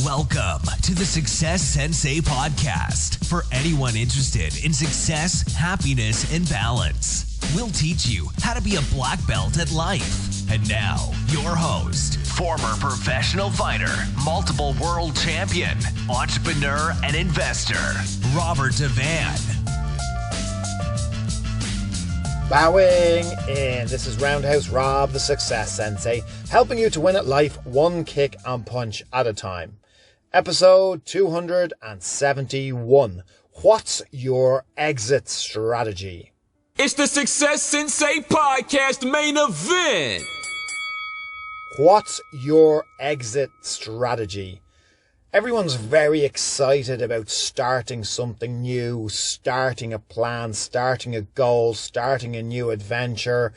Welcome to the Success Sensei podcast for anyone interested in success, happiness, and balance. We'll teach you how to be a black belt at life. And now, your host, former professional fighter, multiple world champion, entrepreneur, and investor, Robert Devane. Bowing in. This is Roundhouse Rob, the Success Sensei, helping you to win at life one kick and punch at a time. Episode 271. What's your exit strategy? It's the Success Sensei podcast main event. What's your exit strategy? Everyone's very excited about starting something new, starting a plan, starting a goal, starting a new adventure,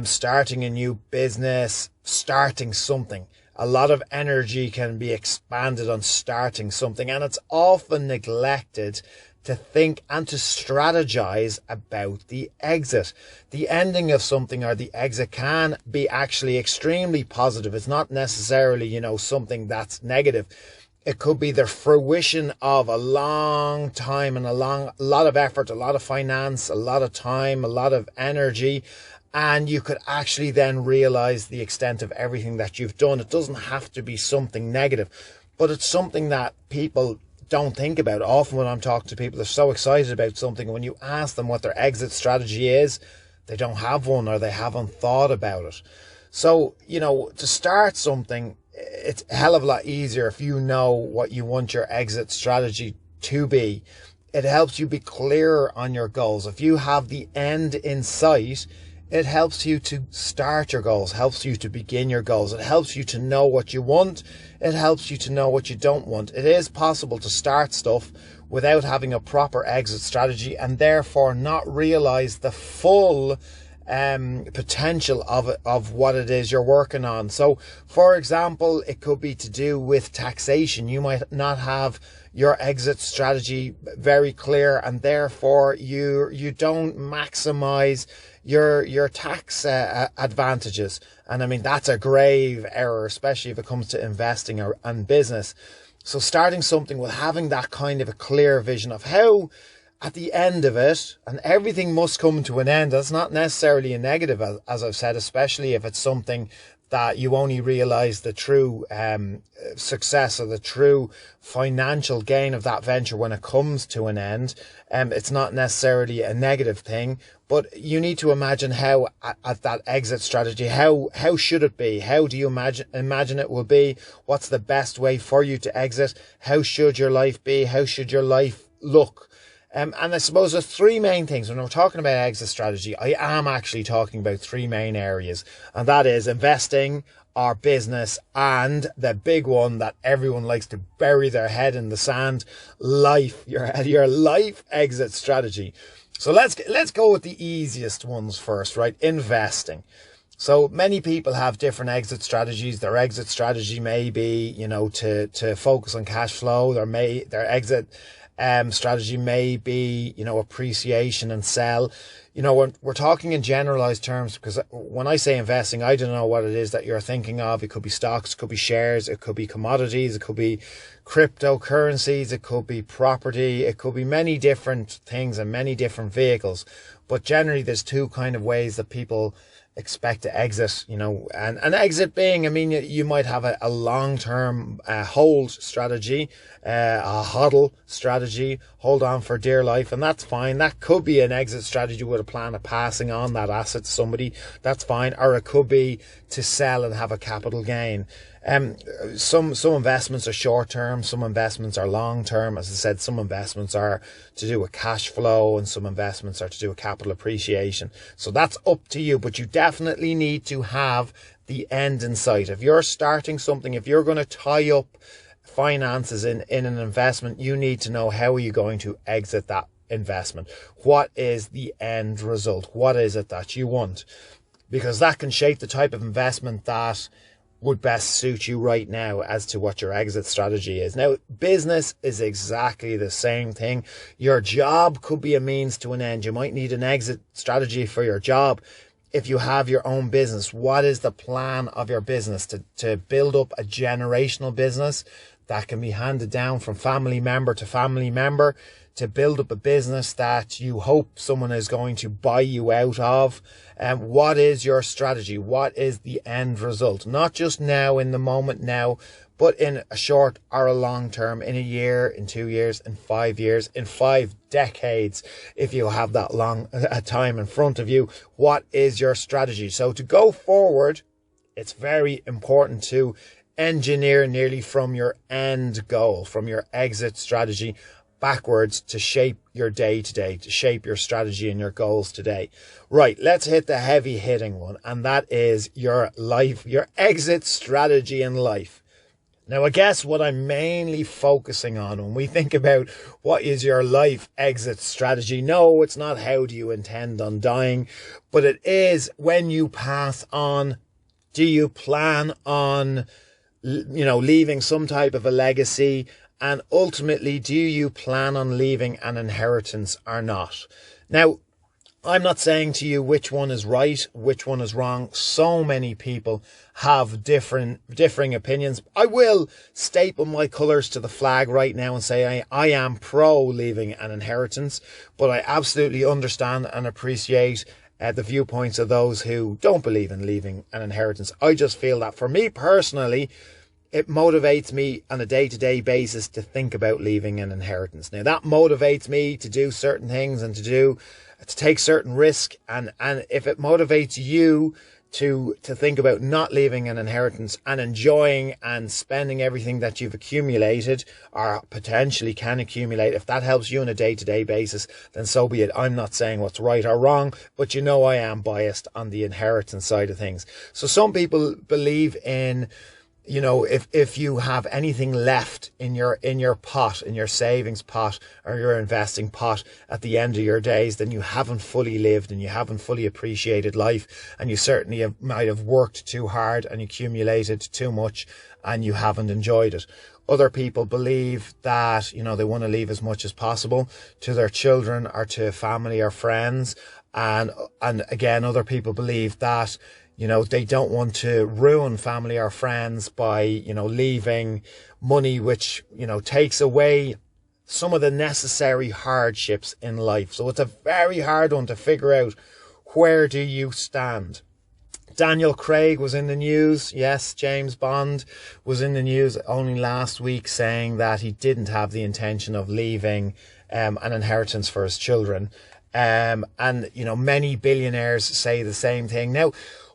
starting a new business, starting something. A lot of energy can be expanded on starting something, and it's often neglected to think and to strategize about the exit. The ending of something or the exit can be actually extremely positive. It's not necessarily, something that's negative. It could be the fruition of a long time and a lot of effort, a lot of finance, a lot of time, a lot of energy. And you could actually then realize the extent of everything that you've done. It doesn't have to be something negative, but it's something that people don't think about. Often when I'm talking to people, they're so excited about something. When you ask them what their exit strategy is, they don't have one or they haven't thought about it. So, to start something, it's a hell of a lot easier if you know what you want your exit strategy to be. It helps you be clearer on your goals. If you have the end in sight, it helps you to start your goals, helps you to begin your goals. It helps you to know what you want. It helps you to know what you don't want. It is possible to start stuff without having a proper exit strategy and therefore not realize the full potential of what it is you're working on. So, for example, it could be to do with taxation. You might not have your exit strategy very clear, and therefore you don't maximize your tax advantages. And I mean, that's a grave error, especially if it comes to investing and business. So starting something with having that kind of a clear vision of how at the end of it, and everything must come to an end. That's not necessarily a negative, as I've said, especially if it's something that you only realize the true success or the true financial gain of that venture when it comes to an end. It's not necessarily a negative thing, but you need to imagine how at that exit strategy, how should it be? How do you imagine it will be? What's the best way for you to exit? How should your life be? How should your life look? And I suppose there's three main things. When we're talking about exit strategy, I am actually talking about three main areas. And that is investing, our business, and the big one that everyone likes to bury their head in the sand, life, your life exit strategy. So let's go with the easiest ones first, right? Investing. So many people have different exit strategies. Their exit strategy may be, to focus on cash flow. Their exit strategy may be, appreciation and sell. We're talking in generalized terms, because when I say investing, I don't know what it is that you're thinking of. It could be stocks, it could be shares, it could be commodities, it could be cryptocurrencies, it could be property, it could be many different things and many different vehicles. But generally there's two kind of ways that people expect to exit, and an exit being, you might have a long-term hold strategy, a hodl strategy, hold on for dear life, and that's fine. That could be an exit strategy with a plan of passing on that asset to somebody. That's fine. Or it could be to sell and have a capital gain. Some investments are short term, some investments are long term. As I said, some investments are to do with cash flow and some investments are to do with capital appreciation. So that's up to you, but you definitely need to have the end in sight. If you're starting something, if you're going to tie up finances in an investment, you need to know how are you going to exit that investment. What is the end result? What is it that you want? Because that can shape the type of investment that would best suit you right now as to what your exit strategy is. Now, business is exactly the same thing. Your job could be a means to an end. You might need an exit strategy for your job. If you have your own business, what is the plan of your business to build up a generational business that can be handed down from family member to family member to build up a business that you hope someone is going to buy you out of. What is your strategy? What is the end result? Not just now, in the moment now, but in a short or a long term, in a year, in 2 years, in 5 years, in 5 decades, if you have that long a time in front of you. What is your strategy? So to go forward, it's very important to engineer nearly from your end goal, from your exit strategy backwards, to shape your day today, to shape your strategy and your goals today. Right, let's hit the heavy hitting one, and that is your life, your exit strategy in life. Now, I guess what I'm mainly focusing on when we think about what is your life exit strategy, no, it's not how do you intend on dying, but it is when you pass on, do you plan on, leaving some type of a legacy? And ultimately, do you plan on leaving an inheritance or not? Now, I'm not saying to you which one is right, which one is wrong. So many people have differing opinions. I will staple my colours to the flag right now and say I am pro leaving an inheritance, but I absolutely understand and appreciate the viewpoints of those who don't believe in leaving an inheritance. I just feel that for me personally, it motivates me on a day-to-day basis to think about leaving an inheritance. Now, that motivates me to do certain things and to take certain risk. And if it motivates you to think about not leaving an inheritance and enjoying and spending everything that you've accumulated or potentially can accumulate, if that helps you on a day-to-day basis, then so be it. I'm not saying what's right or wrong, but I am biased on the inheritance side of things. So some people believe in, if you have anything left in your pot, in your savings pot or your investing pot at the end of your days, then you haven't fully lived and you haven't fully appreciated life, and you certainly might have worked too hard and accumulated too much and you haven't enjoyed it. Other people believe that, they want to leave as much as possible to their children or to family or friends. And again, other people believe that, they don't want to ruin family or friends by, leaving money, which, takes away some of the necessary hardships in life. So it's a very hard one to figure out, where do you stand? Daniel Craig was in the news. Yes, James Bond was in the news only last week, saying that he didn't have the intention of leaving an inheritance for his children. And, many billionaires say the same thing. Now,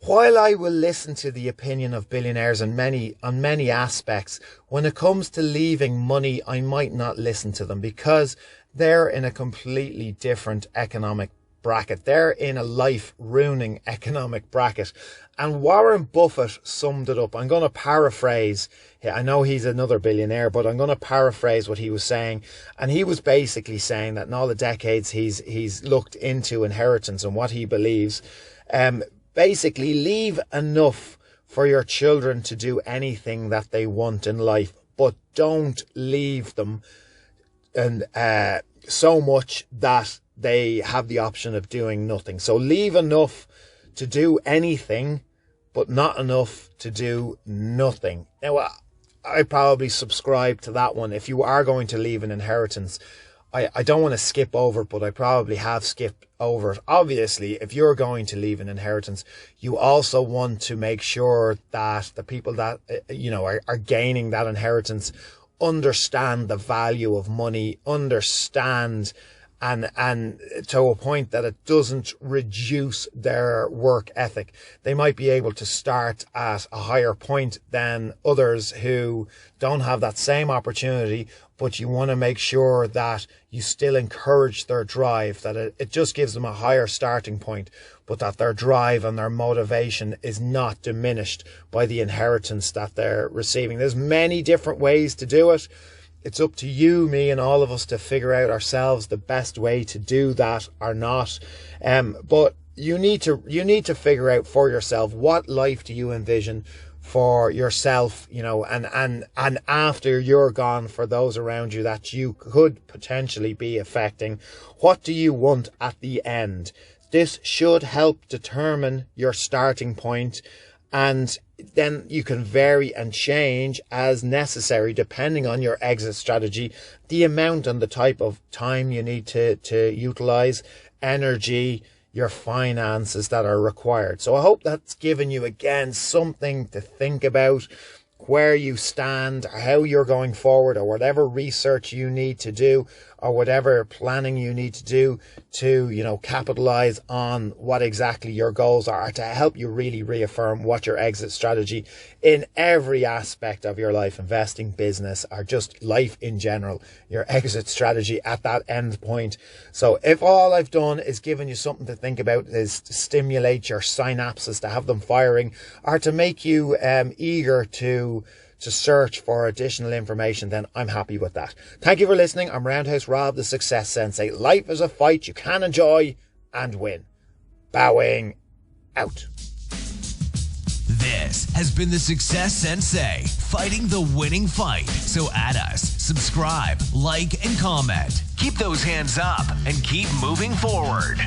while I will listen to the opinion of billionaires on many aspects, when it comes to leaving money, I might not listen to them, because they're in a completely different economic bracket. They're in a life-ruining economic bracket. And Warren Buffett summed it up. I'm going to paraphrase. I know he's another billionaire, but I'm going to paraphrase what he was saying. And he was basically saying that in all the decades he's looked into inheritance and what he believes, basically, leave enough for your children to do anything that they want in life, but don't leave them and so much that they have the option of doing nothing. So leave enough to do anything, but not enough to do nothing. Now, I probably subscribe to that one. If you are going to leave an inheritance, I don't want to skip over it, but I probably have skipped over it. Obviously, if you're going to leave an inheritance, you also want to make sure that the people that, are gaining that inheritance understand the value of money, understand and to a point that it doesn't reduce their work ethic. They might be able to start at a higher point than others who don't have that same opportunity, but you want to make sure that you still encourage their drive, that it just gives them a higher starting point, but that their drive and their motivation is not diminished by the inheritance that they're receiving. There's many different ways to do it. It's up to you, me, and all of us to figure out ourselves the best way to do that or not. But you need to figure out for yourself, what life do you envision for yourself, and after you're gone, for those around you that you could potentially be affecting. What do you want at the end? This should help determine your starting point. And then you can vary and change as necessary depending on your exit strategy, the amount and the type of time you need to utilize, energy, your finances that are required. So I hope that's given you again something to think about, where you stand, or how you're going forward, or whatever research you need to do, or whatever planning you need to do to, capitalize on what exactly your goals are, to help you really reaffirm what your exit strategy in every aspect of your life, investing, business, or just life in general, your exit strategy at that end point. So if all I've done is given you something to think about, is to stimulate your synapses, to have them firing, or to make you eager to search for additional information, then I'm happy with that. Thank you for listening. I'm Roundhouse Rob, the Success Sensei. Life is a fight you can enjoy and win. Bowing out. This has been the Success Sensei, fighting the winning fight. So add us, subscribe, like, and comment. Keep those hands up and keep moving forward.